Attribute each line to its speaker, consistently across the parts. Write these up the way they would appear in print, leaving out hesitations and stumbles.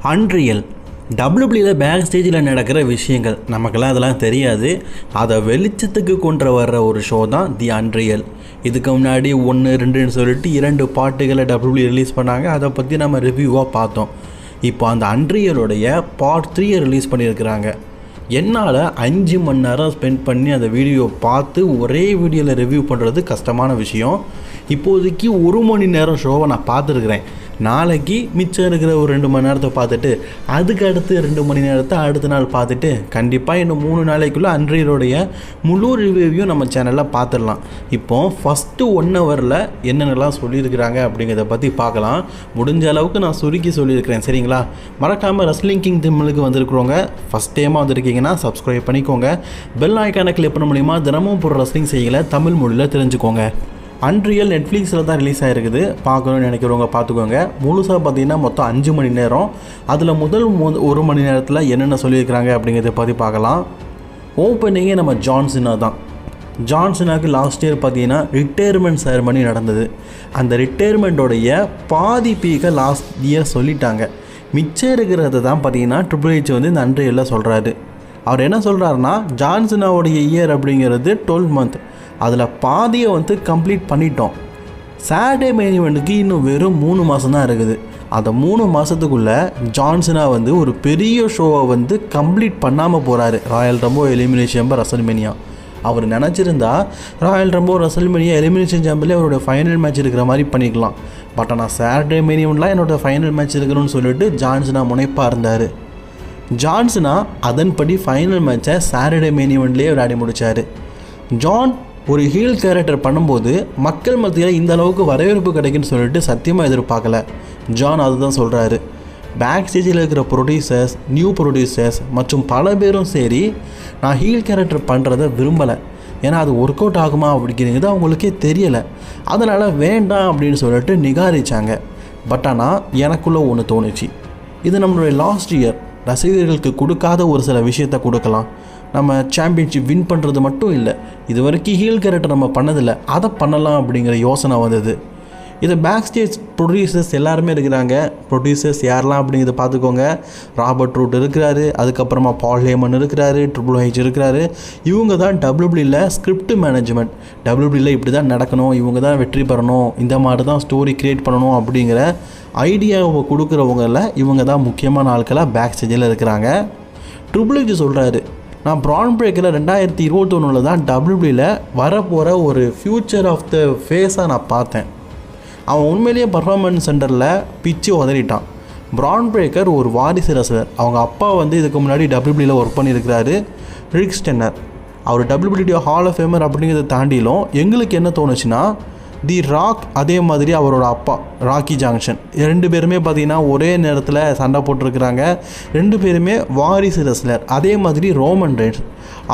Speaker 1: Unreal டபிள்யூபிள்யூவில் back ஸ்டேஜில் நடக்கிற விஷயங்கள் நமக்கெல்லாம் அதெல்லாம் தெரியாது. அதை வெளிச்சத்துக்கு கொண்டு வர்ற ஒரு ஷோ தான் தி அன்ரியல். இதுக்கு முன்னாடி 1, 2ன்னு சொல்லிட்டு 2 பாட்டுகளை டபிள்யூபிள்யூ ரிலீஸ் பண்ணாங்க. அதை பற்றி நம்ம ரிவ்யூவாக பார்த்தோம். இப்போ அந்த அன்ரியலுடைய பார்ட் 3 ரிலீஸ் பண்ணியிருக்கிறாங்க. என்னால் 5 மணி நேரம் ஸ்பெண்ட் பண்ணி அந்த வீடியோ பார்த்து ஒரே வீடியோவில் ரிவ்யூ பண்ணுறது கஷ்டமான விஷயம். இப்போதைக்கு 1 மணி நேரம் ஷோவை நான் பார்த்துருக்குறேன். நாளைக்கு மிச்சம் இருக்கிற ஒரு 2 மணி நேரத்தை பார்த்துட்டு அதுக்கு அடுத்து 2 மணி நேரத்தை அடுத்த நாள் பார்த்துட்டு கண்டிப்பாக இன்னும் 3 நாளைக்குள்ளே அன்ரியலுடைய முழு ரிவ்யூவையும் நம்ம சேனலில் பார்த்துடலாம். இப்போது ஃபஸ்ட்டு 1 ஹவரில் என்னென்னலாம் சொல்லியிருக்கிறாங்க அப்படிங்கிறத பற்றி பார்க்கலாம். முடிஞ்ச அளவுக்கு நான் சுருக்கி சொல்லியிருக்கிறேன், சரிங்களா? மறக்காமல் ரெஸ்லிங் கிங் தமிழுக்கு வந்திருக்கிறவங்க ஃபஸ்ட் டைமாக வந்திருக்கீங்கன்னா சப்ஸ்கிரைப் பண்ணிக்கோங்க. பெல் ஐக்கானை கிளிக் பண்ண மூலிமா தினமும் போகிற ரெஸ்லிங் செய்யலை தமிழ் மொழியில் தெரிஞ்சுக்கோங்க. அன்ரியல் நெட்ஃப்ளிக்ஸில் தான் ரிலீஸ் ஆகிருக்குது. பார்க்கணுன்னு நினைக்கிறவங்க பார்த்துக்கோங்க. முழுசாக பார்த்தீங்கன்னா மொத்தம் 5 மணி நேரம். அதில் முதல் 1 மணி நேரத்தில் என்னென்ன சொல்லியிருக்கிறாங்க அப்படிங்கிறத பற்றி பார்க்கலாம். ஓப்பனிங்கே நம்ம ஜான் சினா தான். ஜான் சினாவுக்கு லாஸ்ட் இயர் பார்த்தீங்கன்னா ரிட்டையர்மெண்ட் செரமனி நடந்தது. அந்த ரிட்டையர்மெண்ட்டோடைய பாதி பீக்கை லாஸ்ட் இயர் சொல்லிட்டாங்க. மிச்சம் இருக்கிறத தான் பார்த்தீங்கன்னா ட்ரிபிள் ஹெச் வந்து இந்த அன்ரியலில் சொல்கிறாரு. அவர் என்ன சொல்கிறாருன்னா, ஜான் சினாவுடைய இயர் அப்படிங்கிறது 12 மந்த். அதில் பாதியை வந்து கம்ப்ளீட் பண்ணிட்டோம். சாட்டர்டே மெயின் ஈவெண்ட்டுக்கு இன்னும் வெறும் 3 மாதம் தான் இருக்குது. அந்த 3 மாதத்துக்குள்ளே ஜான் சினா வந்து ஒரு பெரிய ஷோவை வந்து கம்ப்ளீட் பண்ணாமல் போகிறாரு. Royal Rumble, Elimination Chamber, WrestleMania. அவர் நினச்சிருந்தா ராயல் ரம்போ, ரெசல்மேனியா, எலிமினேஷன் சேம்பர்லேயே அவரோட ஃபைனல் மேட்ச் இருக்கிற மாதிரி பண்ணிக்கலாம். பட் ஆனால் சாட்டர்டே மெயின் ஈவெண்ட்லாம் என்னோடய ஃபைனல் மேட்ச் இருக்கணும்னு சொல்லிட்டு ஜான் சினா முனைப்பாக இருந்தார். ஜான் சினா அதன்படி ஃபைனல் மேட்சை சாட்டர்டே மெயின் ஈவெண்ட்லேயே விளையாடி முடித்தார். ஜான் ஒரு ஹீல் கேரக்டர் பண்ணும்போது மக்கள் மத்தியில் இந்த அளவுக்கு வரவேற்பு கிடைக்குன்னு சொல்லிட்டு சத்தியமாக எதிர்பார்க்கல. ஜான் அதுதான் சொல்கிறாரு. பேக் ஸ்டேஜில் இருக்கிற ப்ரொடியூசர்ஸ், நியூ ப்ரொடியூசர்ஸ் மற்றும் பல பேரும் சரி, நான் ஹீல் கேரக்டர் பண்ணுறதை விரும்பலை. ஏன்னா அது ஒர்க் அவுட் ஆகுமா அப்படிங்கிறது அவங்களுக்கே தெரியலை. அதனால் வேண்டாம் அப்படின்னு சொல்லிட்டு நிகாரிச்சாங்க. பட் ஆனால் எனக்குள்ளே ஒன்று தோணுச்சு. இது நம்மளுடைய லாஸ்ட் இயர் ரசிகர்களுக்கு கொடுக்காத ஒரு சில விஷயத்தை கொடுக்கலாம். நம்ம சாம்பியன்ஷிப் வின் பண்ணுறது மட்டும் இல்லை, இது வரைக்கும் ஹீல் கேரக்டர் நம்ம பண்ணதில்லை, அதை பண்ணலாம் அப்படிங்கிற யோசனை வந்தது. இது பேக் ஸ்டேஜ் ப்ரொடியூசர்ஸ் எல்லாருமே இருக்கிறாங்க. ப்ரொடியூசர்ஸ் யாரெல்லாம் அப்படிங்கிறத பார்த்துக்கோங்க. ராபர்ட் ரூட் இருக்கிறாரு, அதுக்கப்புறமா பால் ஹேமன் இருக்கிறாரு, ட்ரிபிள் ஹெச் இருக்கிறாரு. இவங்க தான் டபிள்யூபிள்யூவில் ஸ்கிரிப்ட் மேனேஜ்மெண்ட். டபிள்யூபிள்யூவில் இப்படி தான் நடக்கணும், இவங்க தான் வெற்றி பெறணும், இந்த மாதிரி தான் ஸ்டோரி க்ரியேட் பண்ணணும் அப்படிங்கிற ஐடியாவை கொடுக்குறவங்கள இவங்க தான் முக்கியமான ஆட்களாக பேக் ஸ்டேஜில் இருக்கிறாங்க. ட்ரிபிள் ஹெச் சொல்கிறாரு, நான் பிரான் பிரேக்கரில் 2021 தான் டபிள்யூபிள்யூவில் வரப்போகிற ஒரு ஃப்யூச்சர் ஆஃப் த ஃபேஸாக நான் பார்த்தேன். அவன் உண்மையிலேயே பர்ஃபார்மன்ஸ் சென்டரில் பிச்சு உதறிட்டான். பிரான் பிரேக்கர் ஒரு வாரிசு ரசலர். அவங்க அப்பா வந்து இதுக்கு முன்னாடி டபிள்யூபிள்யூவில் ஒர்க் பண்ணியிருக்கிறாரு, ரிக் ஸ்டென்னர். அவர் டபிள்யூபிள்யூ ஹால் ஆஃப் ஃபேமர் அப்படிங்கிறத தாண்டிலும் எங்களுக்கு என்ன தோணுச்சுன்னா, தி ராக் அதே மாதிரி அவரோட அப்பா ராக்கி ஜாங்ஷன் 2 பேருமே பார்த்திங்கன்னா ஒரே நேரத்தில் சண்டை போட்டிருக்கிறாங்க. 2 பேருமே வாரிசு ரெஸ்லர். அதே மாதிரி ரோமன் ரெயின்ஸ்,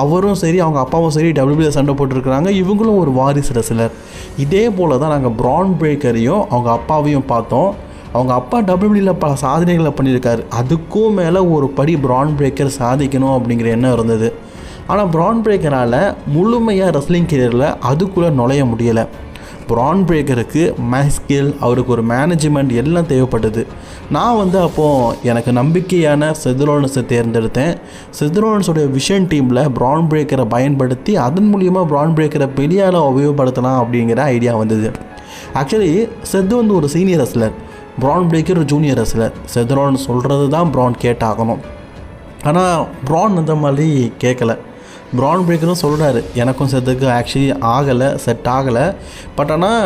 Speaker 1: அவரும் சரி அவங்க அப்பாவும் சரி டபிள்யூபிள்யூ சண்டை போட்டிருக்கிறாங்க. இவங்களும் ஒரு வாரிசு ரெஸ்லர். இதே போல் தான் நாங்கள் பிரான் பிரேக்கரையும் அவங்க அப்பாவையும் பார்த்தோம். அவங்க அப்பா டபிள்யூபிள்யூவில் பல சாதனைகளை பண்ணியிருக்காரு. அதுக்கும் மேலே ஒரு படி பிரான் பிரேக்கர் சாதிக்கணும் அப்படிங்கிற எண்ணம் இருந்தது. ஆனால் பிரான் பிரேக்கரால் முழுமையாக ரெஸ்லிங் கெரியரில் அதுக்குள்ளே நுழைய முடியலை. பிரான் பிரேக்கருக்கு ஸ்கில், அவருக்கு ஒரு மேனேஜ்மெண்ட் எல்லாம் தேவைப்பட்டது. நான் வந்து அப்போது எனக்கு நம்பிக்கையான செத் ரோலன்ஸை தேர்ந்தெடுத்தேன். செத் ரோலன்ஸோடைய விஷன் டீமில் பிரான் பிரேக்கரை பயன்படுத்தி அதன் மூலிமா பிரான் பிரேக்கரை பெரியால் உபயோகப்படுத்தலாம் அப்படிங்கிற ஐடியா வந்தது. ஆக்சுவலி செத் வந்து ஒரு சீனியர் ரெஸ்லர், பிரான் பிரேக்கர் ஒரு ஜூனியர் ரெஸ்லர். செத் ரோலன்ஸ் சொல்கிறது தான் பிரான் கேட்டாகணும். ஆனால் பிரான் அந்த மாதிரி கேட்கலை. பிரான் பிரேக்கரும் சொல்கிறாரு, எனக்கும் செத்துக்கு ஆக்சுவலி செட் ஆகலை. பட் ஆனால்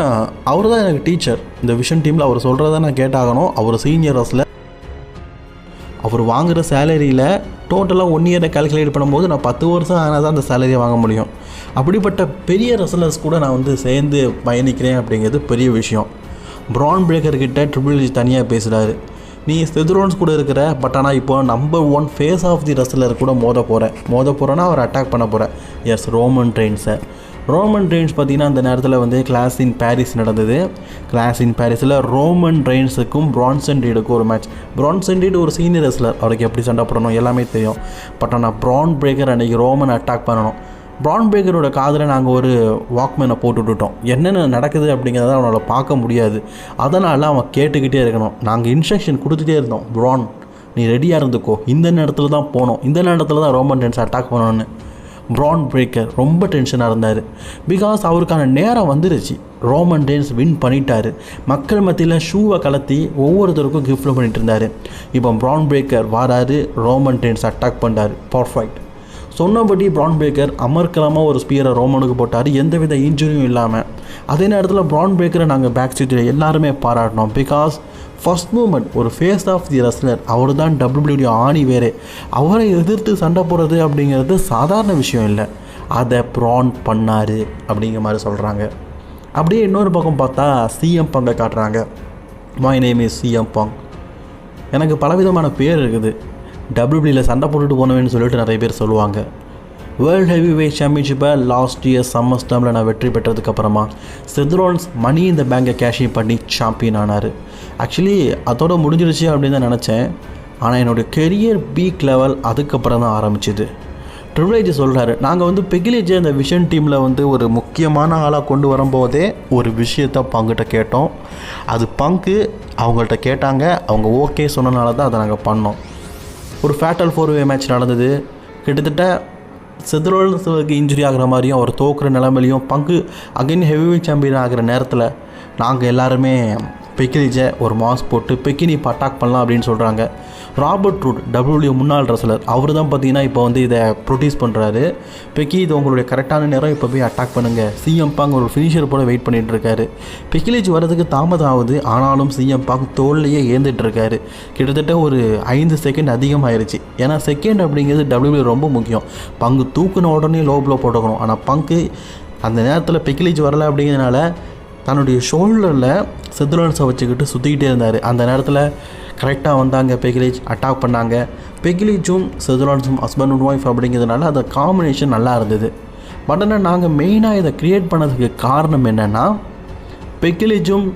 Speaker 1: அவர் தான் எனக்கு டீச்சர். இந்த விஷன் டீமில் அவர் சொல்கிறத நான் கேட்டாகணும். அவர் சீனியர் ரெஸ்லர். அவர் வாங்குகிற சேலரியில் டோட்டலாக 1 இயரை கால்குலேட் பண்ணும்போது நான் 10 வருஷம் ஆனால் தான் அந்த சேலரியை வாங்க முடியும். அப்படிப்பட்ட பெரிய ரெஸ்லர்ஸ் கூட நான் வந்து சேர்ந்து பயணிக்கிறேன் அப்படிங்கிறது பெரிய விஷயம். பிரான் பிரேக்கர்கிட்ட ட்ரிபிள் ஹெச் தனியாக பேசுகிறாரு, நீ செத் ரோலன்ஸ் கூட இருக்கிற, பட் ஆனால் இப்போ number 1 face of the wrestler கூட மோத போகிறேன்னா அவர் அட்டாக் பண்ண போகிறேன். எஸ், ரோமன் ரெயின்ஸை. ரோமன் ரெயின்ஸ் பார்த்திங்கன்னா அந்த நேரத்தில் வந்து கிளாஸ் இன் பாரிஸ் நடந்தது. கிளாஸ் இன் பாரிஸில் ரோமன் ரெயின்ஸுக்கும் பிரான்சன் ரீடுக்கும் ஒரு மேட்ச். பிரான்சன் ரீடு ஒரு சீனியர் ரெஸ்லர், அவருக்கு எப்படி சண்டை போடணும் எல்லாமே தெரியும். பட் ஆனால் பிரான் பிரேக்கர் அன்றைக்கி ரோமன் அட்டாக் பண்ணணும். பிரான் பிரேக்கரோட காதில் நாங்கள் ஒரு வாக்மேனை போட்டு விட்டுட்டோம். என்னென்ன நடக்குது அப்படிங்கிறத அவனால் பார்க்க முடியாது. அதனால் அவன் கேட்டுக்கிட்டே இருக்கணும். நாங்கள் இன்ஸ்ட்ரக்ஷன் கொடுத்துட்டே இருந்தோம், பிரான் நீ ரெடியாக இருந்துக்கோ, இந்த நேரத்தில் தான் போகணும், இந்த நேரத்தில் தான் ரோமன் ரெயின்ஸ் அட்டாக் பண்ணணும்னு பிரான் பிரேக்கர் ரொம்ப டென்ஷனாக இருந்தார். பிகாஸ் அவருக்கான நேரம் வந்துருச்சு. ரோமன் ரெயின்ஸ் வின் பண்ணிட்டார். மக்கள் மத்தியில் ஷூவை கலத்தி ஒவ்வொருத்தருக்கும் கிஃப்ட் பண்ணிட்டு இருந்தார். இப்போ பிரான் பிரேக்கர் வராரு, ரோமன் ரெயின்ஸ் அட்டாக் பண்ணார். பர்ஃபெக்ட். சொன்னபடி பிரான் பிரேக்கர் அமர்க்கலமாக ஒரு ஸ்பியரை ரோமனுக்கு போட்டார், எந்தவித இன்ஜுரியும் இல்லாமல். அதே நேரத்தில் பிரான் பிரேக்கரை நாங்கள் பேக் ஸ்டேஜில் எல்லாருமே பாராட்டினோம். பிகாஸ் ஃபர்ஸ்ட் மூமெண்ட் ஒரு ஃபேஸ் ஆஃப் தி ரெஸ்லர், அவர் தான் WWE ஆணி வேறு. அவரை எதிர்த்து சண்டை போடுறது அப்படிங்கிறது சாதாரண விஷயம் இல்லை. அதை பிரான் பண்ணார் அப்படிங்கிற மாதிரி சொல்கிறாங்க. அப்படியே இன்னொரு பக்கம் பார்த்தா சிஎம் பங்கை காட்டுறாங்க. My name is CM bunk. எனக்கு பலவிதமான பேர் இருக்குது. WWEல சண்டை போட்டுட்டு போனவேன்னு சொல்லிட்டு நிறைய பேர் சொல்லுவாங்க. வேர்ல்டு ஹெவி வெயிட் சாம்பியன்ஷிப்பை லாஸ்ட் இயர் சம்மர் ஸ்டாமில் நான் வெற்றி பெற்றதுக்கப்புறமா செத் ரோலின்ஸ் மணி இந்த பேங்கை கேஷிங் பண்ணி சாம்பியன் ஆனார். ஆக்சுவலி அதோட முடிஞ்சிருச்சு அப்படின்னு தான் நினச்சேன். ஆனால் என்னோடய கெரியர் பீக் லெவல் அதுக்கப்புறம் தான் ஆரம்பிச்சிது. ட்ரிபிள் H சொல்கிறாரு, நாங்கள் பெகிலேஜ் அந்த விஷன் டீமில் ஒரு முக்கியமான ஆளாக கொண்டு வரும்போதே ஒரு விஷயத்தை பங்கிட்ட கேட்டோம். அது பங்கு அவங்கள்ட்ட கேட்டாங்க, அவங்க ஓகே சொன்னனால தான் அதை நாங்கள் பண்ணோம். ஒரு ஃபேட்டல் 4-way மேட்ச் நடந்தது. கிட்டத்தட்ட செத் ரோலின்ஸுக்கு இன்ஜுரி ஆகிற மாதிரியும் அவர் தோக்குற நிலைமையிலையும் பங்கு அகைன் ஹெவிவெயிட் சாம்பியன் ஆகிற நேரத்தில் நாங்கள் எல்லாருமே பெக்கிலிஜை ஒரு மாஸ் போட்டு பெக்கினி இப்போ அட்டாக் பண்ணலாம் அப்படின்னு சொல்கிறாங்க. ராபர்ட் ரூட் WWE முன்னாள் ரெஸ்லர், அவர் தான் பார்த்தீங்கன்னா இப்போ இதை ப்ரொடியூஸ் பண்ணுறாரு. பெக்கி இது உங்களுடைய கரெக்டான நேரம், இப்போ போய் அட்டாக் பண்ணுங்கள். சிஎம் பாங் ஒரு ஃபினிஷர் போல வெயிட் பண்ணிகிட்டு இருக்காரு. பெக்கிலேஜ் வரதுக்கு தாமதம் ஆகுது, ஆனாலும் சிஎம் பாங் தோல்லையே ஏந்துட்டுருக்காரு. கிட்டத்தட்ட ஒரு 5 செகண்ட் அதிகமாகிருச்சு. ஏன்னா செகண்ட் அப்படிங்கிறது WWE ரொம்ப முக்கியம். பங்கு தூக்குன உடனே லோ ப்ளோ போட்டுக்கணும். ஆனால் பங்கு அந்த நேரத்தில் பெக்கிலேஜ் வரலை அப்படிங்கிறதுனால தன்னுடைய ஷோல்டரில் செத் ரோலின்ஸை வச்சுக்கிட்டு சுற்றிக்கிட்டே இருந்தார். அந்த நேரத்தில் கரெக்டாக வந்தாங்க, பெக்கிலேஜ் அட்டாக் பண்ணாங்க. பெக்கிலேஜும் செத் ரோலின்ஸும் ஹஸ்பண்ட் அண்ட் ஒய்ஃப் அப்படிங்கிறதுனால அந்த காம்பினேஷன் நல்லா இருந்தது. பட் ஆனால் நாங்கள் மெயினாக இதை க்ரியேட் பண்ணதுக்கு காரணம் என்னென்னா, பெக்கிலேஜும்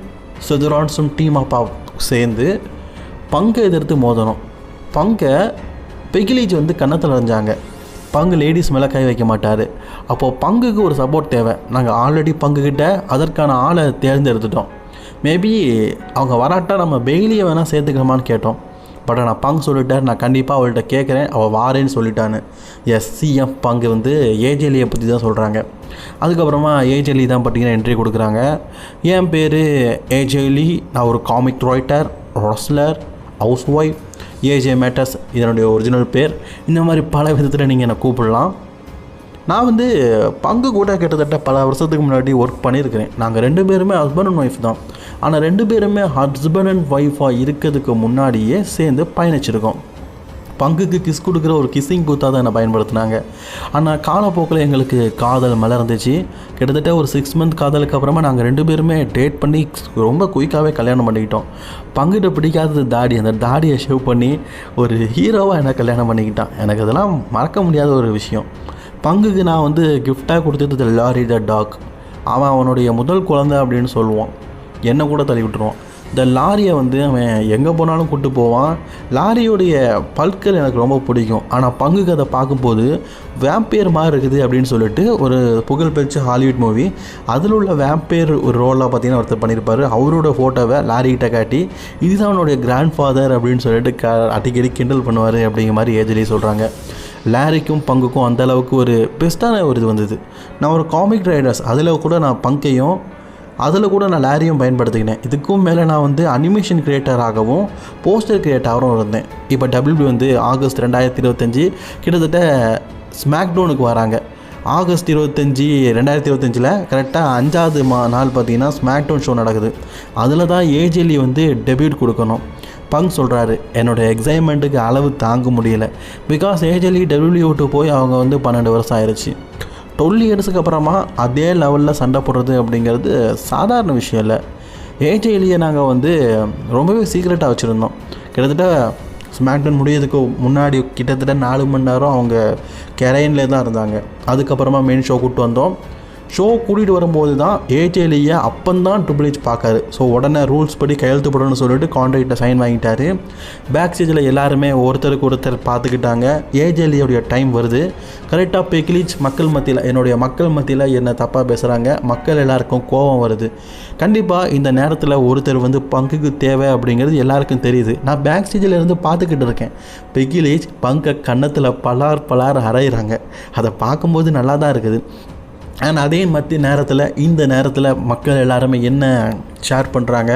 Speaker 1: செத் ரோலின்ஸும் டீம் அப்பாக சேர்ந்து பங்கை எதிர்த்து மோதணும். பங்கை பெக்கிலேஜ் கன்னத்தில் அரைஞ்சாங்க. பங்கு லேடிஸ் மேலே கை வைக்க மாட்டார். அப்போது பங்குக்கு ஒரு சப்போர்ட் தேவை. நாங்கள் ஆல்ரெடி பங்குக்கிட்ட அதற்கான ஆளை தேர்ந்தெடுத்துட்டோம். மேபி அவங்க வராட்டா நம்ம பெய்லியை வேணால் சேர்த்துக்கலாமான்னு கேட்டோம். பட் நான் பங்கு சொல்லிட்டார், நான் கண்டிப்பாக அவள்கிட்ட கேட்குறேன், அவள் வாரேன்னு சொல்லிட்டான்னு. சிஎம் பங்கு ஏஜேலியை பற்றி தான் சொல்கிறாங்க. அதுக்கப்புறமா ஏஜேலி தான் பார்த்தீங்கன்னா என்ட்ரி கொடுக்குறாங்க. என் பேர் ஏஜேலி, நான் ஒரு comic writer, wrestler, housewife, AJ மேட்டர்ஸ் இதனுடைய ஒரிஜினல் பேர். இந்த மாதிரி பல விதத்தில் நீங்கள் என்னை கூப்பிடலாம். நான் பங்கு கூட கிட்டத்தட்ட பல வருஷத்துக்கு முன்னாடி ஒர்க் பண்ணியிருக்கிறேன். நாங்கள் 2 பேருமே ஹஸ்பண்ட் அண்ட் ஒய்ஃப் தான். ஆனால் 2 பேருமே ஹஸ்பண்ட் அண்ட் ஒய்ஃபாக இருக்கிறதுக்கு முன்னாடியே சேர்ந்து பயணிச்சிருக்கோம். பங்குக்கு கிஸ் கொடுக்குற ஒரு கிஸ்ஸிங் பூத்தாக தான் என்னை பயன்படுத்தினாங்க. ஆனால் காலப்போக்கில் எங்களுக்கு காதல் மலர்ந்துச்சு. கிட்டத்தட்ட ஒரு 6 மந்த் காதலுக்கு அப்புறமா நாங்கள் 2 பேருமே டேட் பண்ணி ரொம்ப குயிக்காகவே கல்யாணம் பண்ணிக்கிட்டோம். பங்குகிட்ட பிடிக்காதது தாடி, அந்த தாடியை ஷேவ் பண்ணி ஒரு ஹீரோவாக என்னை கல்யாணம் பண்ணிக்கிட்டான். எனக்கு அதெல்லாம் மறக்க முடியாத ஒரு விஷயம். பங்குக்கு நான் கிஃப்டாக கொடுத்தது லாரி த டாக். அவனுடைய முதல் குழந்தை அப்படின்னு சொல்லுவான். என்னை கூட தள்ளி விட்டுருவான். இந்த லாரியை அவன் எங்கே போனாலும் கூப்பிட்டு போவான். லாரியோடைய பல்கள் எனக்கு ரொம்ப பிடிக்கும். ஆனால் பங்குக்கு அதை பார்க்கும்போது வேம்பையர் மாதிரி இருக்குது அப்படின்னு சொல்லிட்டு ஒரு புகழ்பெற்ற ஹாலிவுட் மூவி, அதில் உள்ள வேம்பையர் ஒரு ரோலாக பார்த்தீங்கன்னா ஒருத்தர் பண்ணியிருப்பார். அவரோட ஃபோட்டோவை லாரிகிட்ட காட்டி இதுதான் அவனுடைய கிராண்ட் ஃபாதர் அப்படின்னு சொல்லிட்டு அடிக்கடி கிண்டல் பண்ணுவார் அப்படிங்கிற மாதிரி ஏஜ்லேயே சொல்கிறாங்க. லாரிக்கும் பங்குக்கும் அந்தளவுக்கு ஒரு பெஸ்ட்டான ஒரு இது வந்தது. நான் ஒரு காமிக் ரைடர்ஸ் அதில் கூட நான் பங்கையும் அதில் கூட நான் லாரியும் பயன்படுத்திக்கினேன். இதுக்கும் மேலே நான் அனிமேஷன் கிரியேட்டராகவும் போஸ்டர் கிரியேட்டராகவும் இருந்தேன். இப்போ WWE ஆகஸ்ட் 2025 கிட்டத்தட்ட ஸ்மாக்டவுனுக்கு வராங்க. ஆகஸ்ட் 25, 2025 கரெக்டாக 5வது நாள் பார்த்தீங்கன்னா ஸ்மாக்டவுன் ஷோ நடக்குது. அதில் தான் ஏஜேலி டெபியூட் கொடுக்கணும். பங்க் சொல்கிறாரு, என்னோடய எக்ஸைட்மெண்ட்டுக்கு அளவு தாங்க முடியலை. பிகாஸ் ஏஜேலி WWE விட்டு போய் அவங்க 12 வருஷம் ஆயிடுச்சு. 12 இயர்ஸுக்கு அப்புறமா அதே லெவலில் சண்டை போடுறது அப்படிங்கிறது சாதாரண விஷயம் இல்லை. ஏஜேலியை நாங்கள் ரொம்பவே சீக்ரெட்டாக வச்சுருந்தோம். கிட்டத்தட்ட ஸ்மாக்டவுன் முடியறதுக்கு முன்னாடி கிட்டத்தட்ட 4 மணி நேரம் அவங்க கெரைன்லே தான் இருந்தாங்க. அதுக்கப்புறமா மெயின் ஷோ கூப்பிட்டு வந்தோம். ஷோ கூட்டிகிட்டு வரும்போது தான் ஏஜேலியை அப்பந்தான் ட்ரிபிள் ஹெச் பார்க்காரு. ஸோ உடனே ரூல்ஸ் படி கையெழுத்து போடணும்னு சொல்லிட்டு கான்ட்ராக்டில் சைன் வாங்கிட்டாரு. பேக் ஸ்டேஜில் எல்லாருமே ஒருத்தருக்கு ஒருத்தர் பார்த்துக்கிட்டாங்க. ஏஜேலியோடைய டைம் வருது. கரெக்டாக பெக்கிலிச் மக்கள் மத்தியில் என்ன தப்பாக பேசுகிறாங்க. மக்கள் எல்லாருக்கும் கோபம் வருது. கண்டிப்பாக இந்த நேரத்தில் ஒருத்தர் வந்து பங்குக்கு தேவை அப்படிங்கிறது எல்லாருக்கும் தெரியுது. நான் பேக் ஸ்டேஜில் இருந்து பார்த்துக்கிட்டு இருக்கேன். பெக்கிலிச் பங்கை கன்னத்தில் பலார் அரைகிறாங்க. அதை பார்க்கும்போது நல்லா தான் இருக்குது. அண்ட் அதே இந்த நேரத்தில் மக்கள் எல்லாருமே என்ன ஷேர் பண்ணுறாங்க,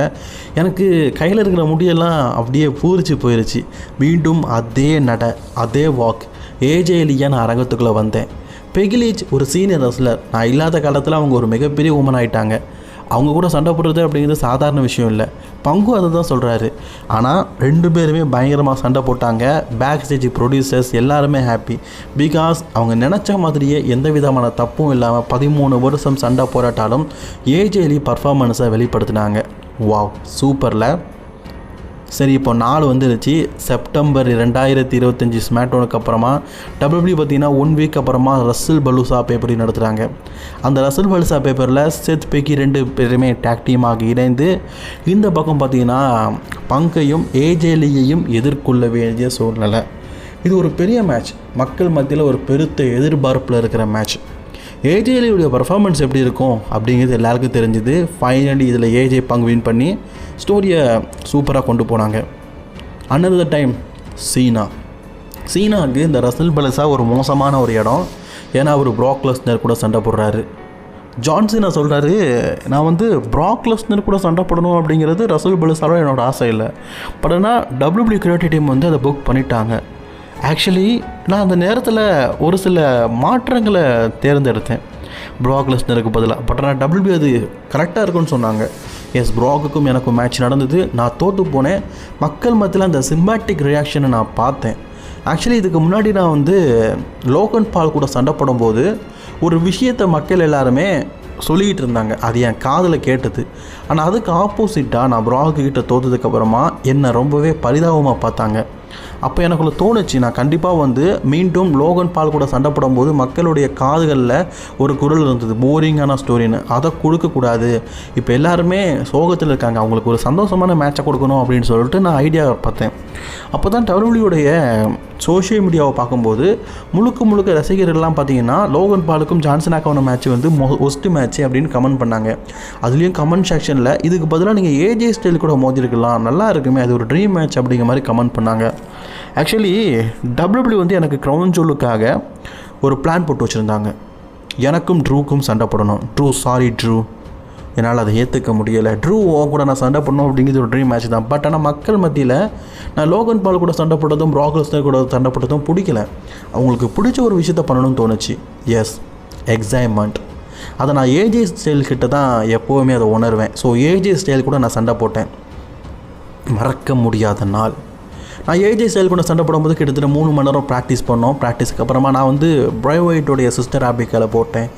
Speaker 1: எனக்கு கையில் இருக்கிற முடியெல்லாம் அப்படியே பூரிச்சு போயிடுச்சு. மீண்டும் அதே வாக் ஏஜேலியா நான் அரங்கத்துக்குள்ளே வந்தேன். பெகிலிச் ஒரு சீனியர் ரெஸ்லர். நான் இல்லாத காலத்தில் அவங்க ஒரு மிகப்பெரிய உமன் ஆகிட்டாங்க. அவங்க கூட சண்டை போடுறது அப்படிங்கிறது சாதாரண விஷயம் இல்லை. பங்கு அதை தான் சொல்கிறாரு. ஆனால் 2 பேருமே பயங்கரமாக சண்டை போட்டாங்க. பேக் ஸ்டேஜ் ப்ரொடியூசர்ஸ் எல்லாருமே ஹாப்பி. பிகாஸ் அவங்க நினச்ச மாதிரியே எந்த விதமான தப்பும் இல்லாமல் 13 வருஷம் சண்டை போராட்டாலும் ஏஜேலி பர்ஃபார்மன்ஸை வெளிப்படுத்தினாங்க. வாவ், சூப்பரில். சரி, இப்போ நாள் வந்துருச்சு. செப்டம்பர் 2025 ஸ்மாக்டவுனுக்கு அப்புறமா WWE பார்த்திங்கன்னா 1 வீக் அப்புறமா ரசல் பலூசா பேப்பர் நடத்துகிறாங்க. அந்த ரசல் பலூசா பேப்பரில் செத் பெக்கி 2 பேருமே டேக் டீமாக இணைந்து இந்த பக்கம் பார்த்திங்கன்னா பங்கையும் ஏஜேலியையும் எதிர்கொள்ள வேண்டிய சூழ்நிலை. இது ஒரு பெரிய மேட்ச். மக்கள் மத்தியில் ஒரு பெருத்த எதிர்பார்ப்பில் இருக்கிற மேட்ச். ஏஜேலியுடைய பர்ஃபார்மன்ஸ் எப்படி இருக்கும் அப்படிங்கிறது எல்லாருக்கும் தெரிஞ்சுது. ஃபைனலி இதில் ஏஜே பங்கு வின் பண்ணி ஸ்டோரியை சூப்பராக கொண்டு போனாங்க. அனதர் டைம் சீனாவுக்கு இந்த ரசல் பலூசா ஒரு மோசமான ஒரு இடம். ஏன்னா அவர் ப்ராக் லெஸ்னர் கூட சண்டை போடுறாரு. ஜான் சீனா சொல்கிறாரு, நான் வந்து ப்ராக் லெஸ்னர் கூட சண்டை போடணும் அப்படிங்கிறது ரசல் பலூசாவோட என்னோடய ஆசை இல்லை. பட் ஆனால் WWE கிரியேட்டிவ் டீம் வந்து அதை புக் பண்ணிட்டாங்க. ஆக்சுவலி நான் அந்த நேரத்தில் ஒரு சில மாற்றங்களை தேர்ந்தெடுத்தேன் ப்ராக் லெஸ்னருக்கு பதிலாக. பட் ஆனால் WWE அது கரெக்டாக இருக்குன்னு சொன்னாங்க. எஸ், ப்ராக்குக்கும் எனக்கும் மேட்ச் நடந்தது. நான் தோற்று போனேன். மக்கள் மத்தியில் அந்த சிம்பாட்டிக் ரியாக்ஷனை நான் பார்த்தேன். ஆக்சுவலி இதுக்கு முன்னாடி நான் வந்து லோகன் பால் கூட சண்டை போடும்போது ஒரு விஷயத்தை மக்கள் எல்லாருமே சொல்லிக்கிட்டு இருந்தாங்க. அது என் காதில் கேட்டது. ஆனால் அதுக்கு ஆப்போசிட்டாக நான் ப்ராக்குக்கிட்ட தோற்றதுக்கப்புறமா என்னை ரொம்பவே பரிதாபமாக பார்த்தாங்க. அப்போ எனக்குள்ள தோணுச்சு, நான் கண்டிப்பாக வந்து மீண்டும் லோகன் பால் கூட சண்டை போடும்போது மக்களுடைய காதுகளில் ஒரு குரல் இருந்தது, போரிங்கான ஸ்டோரின்னு. அதை கொடுக்கக்கூடாது. இப்போ எல்லாருமே சோகத்தில் இருக்காங்க, அவங்களுக்கு ஒரு சந்தோஷமான மேட்சை கொடுக்கணும் அப்படின்னு சொல்லிட்டு நான் ஐடியா பார்த்தேன். அப்போ தான் டபிள்யூடைய சோஷியல் மீடியாவை பார்க்கும்போது முழுக்க ரசிகர்கள்லாம் பார்த்தீங்கன்னா லோகன் பாலுக்கும் ஜான்சனாக்கான மேட்ச் வந்து ஒஸ்ட்டு மேட்ச்சு அப்படின்னு கமெண்ட் பண்ணாங்க. அதுலேயும் கமெண்ட் செக்ஷனில் இதுக்கு பதிலாக நீங்கள் ஏஜே ஸ்டைல் கூட மோதிருக்கலாம், நல்லா இருக்குமே, அது ஒரு ட்ரீம் மேட்ச் அப்படிங்கிற மாதிரி கமெண்ட் பண்ணாங்க. ஆக்சுவலி WWE வந்து எனக்கு க்ரௌன் ஜூலுக்காக ஒரு பிளான் போட்டு வச்சுருந்தாங்க. எனக்கும் ட்ரூக்கும் சண்டை போடணும். ட்ரூ என்னால் அதை ஏற்றுக்க முடியலை. கூட நான் சண்டை பண்ணணும் அப்படிங்கிறது ஒரு ட்ரீம் மேட்ச் தான். பட் ஆனால் மக்கள் மத்தியில் நான் லோகன் பால் கூட சண்டை போட்டதும் ப்ராக் லெஸ்னர் கூட சண்டை போட்டதும் பிடிக்கல. அவங்களுக்கு பிடிச்ச ஒரு விஷயத்த பண்ணணும்னு தோணுச்சு. Yes, excitement. அதை நான் ஏஜே ஸ்டைல் கிட்ட தான் எப்போவுமே அதை உணர்வேன். ஸோ ஏஜே ஸ்டைல் கூட நான் சண்டை போட்டேன். மறக்க முடியாத நாள். நான் ஏஜே ஸ்டைல் கூட சண்டை போடும்போது கிட்டத்தட்ட 3 மணி நேரம் ப்ராக்டிஸ் பண்ணோம். ப்ராக்டிஸ்க்கு அப்புறமா நான் வந்து பிரை ஒயிட்டோடைய சிஸ்டர் ஆபிகால போட்டேன்,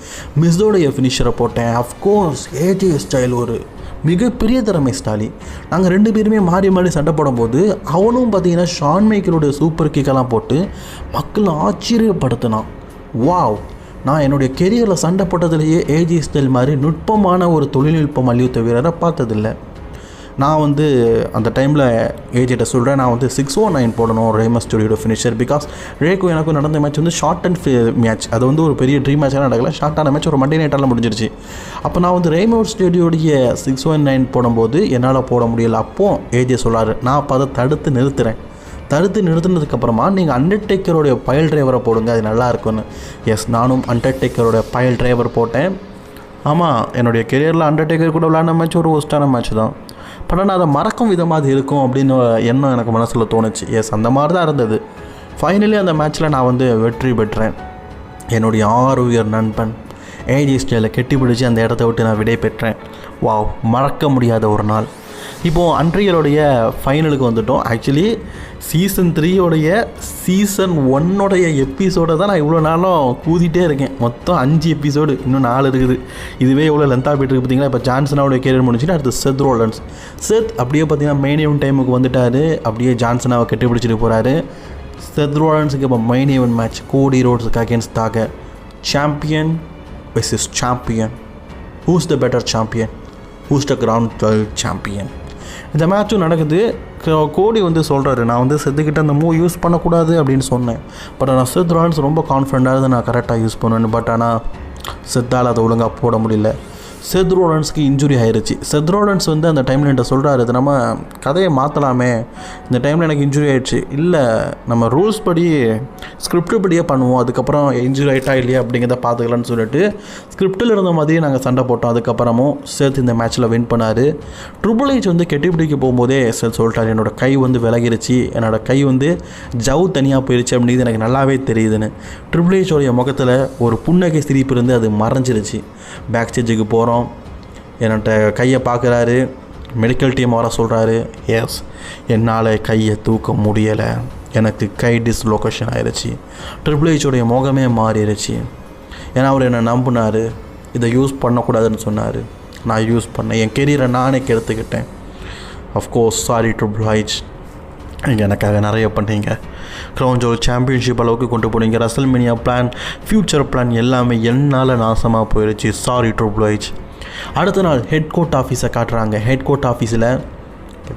Speaker 1: மிஸ்ஸோடைய ஃபினிஷரை போட்டேன். அஃப்கோர்ஸ் ஏஜே ஸ்டைல் ஒரு மிகப்பெரிய திறமைசாலி. நாங்கள் 2 பேருமே மாறி சண்டை போடும்போது அவனும் பார்த்தீங்கன்னா ஷான் மைக்கேலோடைய சூப்பர் கிக்கெல்லாம் போட்டு மக்கள் ஆச்சரியப்படுத்தினான். வாவ், நான் என்னுடைய கெரியரில் சண்டை போட்டதுலேயே ஏஜே ஸ்டைல் மாதிரி நுட்பமான ஒரு தொழில்நுட்ப மல்யுத்த வீரரை பார்த்ததில்லை. நான் வந்து அந்த டைமில் ஏஜிட்ட சொல்கிறேன், நான் வந்து 619 போடணும் ரேமஸ் ஸ்டூடியோட ஃபினிஷர். பிகாஸ் ரேக்கும் எனக்கும் நடந்த மேட்ச் வந்து ஷார்ட் அண்ட் மேட்ச். அது வந்து ஒரு பெரிய ட்ரீம் மேட்சாக நடக்கல, ஷார்ட்டான மேட்ச், ஒரு மண்டே நைட்டால் முடிஞ்சிருச்சு. அப்போ நான் வந்து ரேமஸ் ஸ்டூடியோடைய 619 போடும்போது என்னால் போட முடியலை. அப்போது ஏஜே சொல்லார், நான் அப்போ அதை தடுத்து நிறுத்தினதுக்கப்புறமா நீங்கள் அண்டர்டேக்கரோடைய பயல் டிரைவரை போடுங்க, அது நல்லா இருக்குன்னு. எஸ், நானும் அண்டர்டேக்கரோடைய பயல் டிரைவர் போட்டேன். ஆமாம், என்னுடைய கெரியரில் அண்டர்டேக்கர் கூட விளையாடின மேட்ச் ஒரு ஒஸ்ட்டான மேட்ச் தான். பட் ஆனால் அதை மறக்கும் விதமாக அது இருக்கும் அப்படின்னு எண்ணம் எனக்கு மனசில் தோணுச்சு. எஸ், அந்த மாதிரி தான் இருந்தது. ஃபைனலி அந்த மேட்ச்சில் நான் வந்து வெற்றி பெற்றேன். என்னுடைய 6 உயர் நண்பன் ஏஜே ஸ்டைலை கெட்டி பிடிச்சி அந்த இடத்த விட்டு நான் விடை பெற்றேன். வாவ், மறக்க முடியாத ஒரு நாள். இப்போது அன்றியலுடைய ஃபைனலுக்கு வந்துவிட்டோம். ஆக்சுவலி சீசன் 3 சீசன் 1 எபிசோடை தான் நான் இவ்வளோ நாளும் கூதிகிட்டே இருக்கேன். மொத்தம் 5 எபிசோடு, இன்னும் 4 இருக்குது. இதுவே எவ்வளோ லென்த்தாக போய்ட்டுருக்கு பார்த்தீங்களா. இப்போ ஜான்சனாவோடைய கேரியர் முடிஞ்சுன்னா அடுத்து செத் ரோலன்ஸ். அப்படியே பார்த்தீங்கன்னா மெயின் ஈவென்ட் டைமுக்கு வந்துட்டார். அப்படியே ஜான்சனாவை கட்டி பிடிச்சிட்டு போகிறாரு. செத் ரோலன்ஸுக்கு இப்போ மெயின் ஈவென்ட் மேட்ச் கோடி ரோட்ஸுக்கு அகேன்ஸ்டாக champion versus champion. Who's the better champion? Who's the ground champion? இந்த மேட்சும் நடக்குது. கோடி வந்து சொல்கிறாரு, நான் வந்து செத்துக்கிட்ட அந்த மூவ் யூஸ் பண்ணக்கூடாது அப்படின்னு சொன்னேன். பட் ஆனால் செத் ராலன்ஸ் ரொம்ப கான்ஃபிடென்ட்டாக இருந்து நான் கரெக்டாக யூஸ் பண்ணுவேன். பட் ஆனால் செத்தால் அதை ஒழுங்காக போட முடியல. செத் ரோலன்ஸ்க்கு இன்ஜுரி ஆயிடுச்சு. செத் ரோலன்ஸ் வந்து அந்த டைமில் என்கிட்ட சொல்கிறாரு, இது நம்ம கதையை மாற்றலாமே, இந்த டைமில் எனக்கு இன்ஜுரி ஆகிடுச்சு. இல்லை, நம்ம ரூல்ஸ் படி ஸ்கிரிப்ட் படியே பண்ணுவோம், அதுக்கப்புறம் இன்ஜுரி ஆகிட்டா இல்லையா அப்படிங்கிறத பார்த்துக்கலான்னு சொல்லிட்டு ஸ்கிரிப்டில் இருந்த மாதிரியே நாங்கள் சண்டை போட்டோம். அதுக்கப்புறமும் செத் இந்த மேட்ச்சில் வின் பண்ணார். ட்ரிபிள் ஹெச் வந்து கெட்டிப்பிடிக்க போகும்போதே செத் சொல்லிட்டார், என்னோடய கை வந்து விலகிருச்சு, என்னோடய கை வந்து ஜவ் தனியாக போயிடுச்சு அப்படிங்கிறது எனக்கு நல்லாவே தெரியுதுன்னு. ட்ரிபிள் ஹெச்சோடைய முகத்தில் ஒரு புன்னகை சிரிப்பு இருந்து அது மறைஞ்சிருச்சு. பேக் ஸ்டேஜுக்கு போகிறோம். என்கிட்ட கையை பார்க்குறாரு, மெடிக்கல் டீம் வர சொல்கிறாரு. எஸ், என்னால் கையை தூக்க முடியலை, எனக்கு கை டிஸ்லொகேஷன் ஆயிடுச்சு. ட்ரிபிள் ஹெச்சோடைய முகமே மாறிடுச்சு. ஏன்னா அவர் என்னை நம்பினார், இதை யூஸ் பண்ணக்கூடாதுன்னு சொன்னார். நான் யூஸ் பண்ணேன், என் கெரியரை நானே கெடுத்துக்கிட்டேன். அஃப்கோர்ஸ் சாரி ட்ரிபிள் ஹெச், நீங்கள் எனக்காக நிறைய பண்ணீங்க. க்ரௌன் ஜுவல் சாம்பியன்ஷிப் அளவுக்கு கொண்டு போனீங்க. ரசல்மேனியா பிளான், ஃப்யூச்சர் பிளான் எல்லாமே என்னால் நாசமாக போயிடுச்சு. Sorry triple H. அடுத்த நாள் ஹெட் கோர்ட் ஆஃபீஸை காட்டுறாங்க. ஹெட் கோர்ட் ஆஃபீஸில்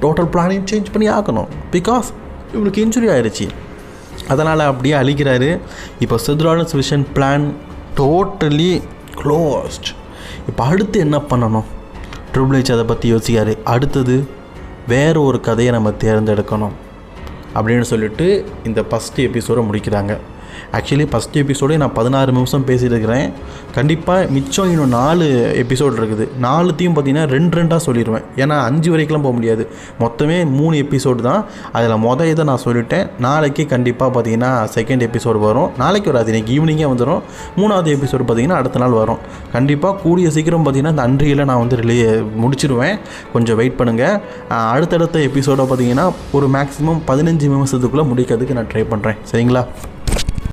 Speaker 1: டோட்டல் பிளானையும் சேஞ்ச் பண்ணி ஆக்கணும், பிகாஸ் இவங்களுக்கு இன்ஜுரி ஆயிடுச்சு. அதனால் அப்படியே அழிக்கிறாரு. இப்போ செத் ராலன்ஸ் விஷன் பிளான் டோட்டலி க்ளோஸ்ட். இப்போ அடுத்து என்ன பண்ணணும்? ட்ரிபிள் ஹெச் அதை பற்றி யோசிக்காரு. அடுத்தது வேறு ஒரு கதையை நம்ம தேர்ந்தெடுக்கணும் அப்படின்னு சொல்லிட்டு இந்த ஃபஸ்ட்டு எபிசோடை முடிக்கிறாங்க. ஆக்சுவலி ஃபஸ்ட் எபிசோடே நான் 16 நிமிஷம் பேசிகிட்டு இருக்கிறேன். கண்டிப்பாக மிச்சம் இன்னும் 4 எபிசோடு இருக்குது. 4த்தையும் பார்த்தீங்கன்னா 2 சொல்லிடுவேன். ஏன்னா 5 வரைக்கும்லாம் போக முடியாது. மொத்தமே 3 எபிசோடு தான். அதில் இதை நான் சொல்லிட்டேன். நாளைக்கு கண்டிப்பாக பார்த்தீங்கன்னா செகண்ட் எபிசோடு வரும். நாளைக்கு வராது, இன்றைக்கி ஈவினிங்கே வந்துடும். 3வது எபிசோடு பார்த்தீங்கன்னா அடுத்த நாள் வரும். கண்டிப்பாக கூடிய சீக்கிரம் பார்த்தீங்கன்னா இந்த அன்றியில் நான் வந்து முடிச்சிடுவேன். கொஞ்சம் வெயிட் பண்ணுங்கள். அடுத்தடுத்த எபிசோடை பார்த்தீங்கன்னா ஒரு மேக்ஸிமம் 15 நிமிஷத்துக்குள்ளே முடிக்கிறதுக்கு நான் ட்ரை பண்ணுறேன். சரிங்களா?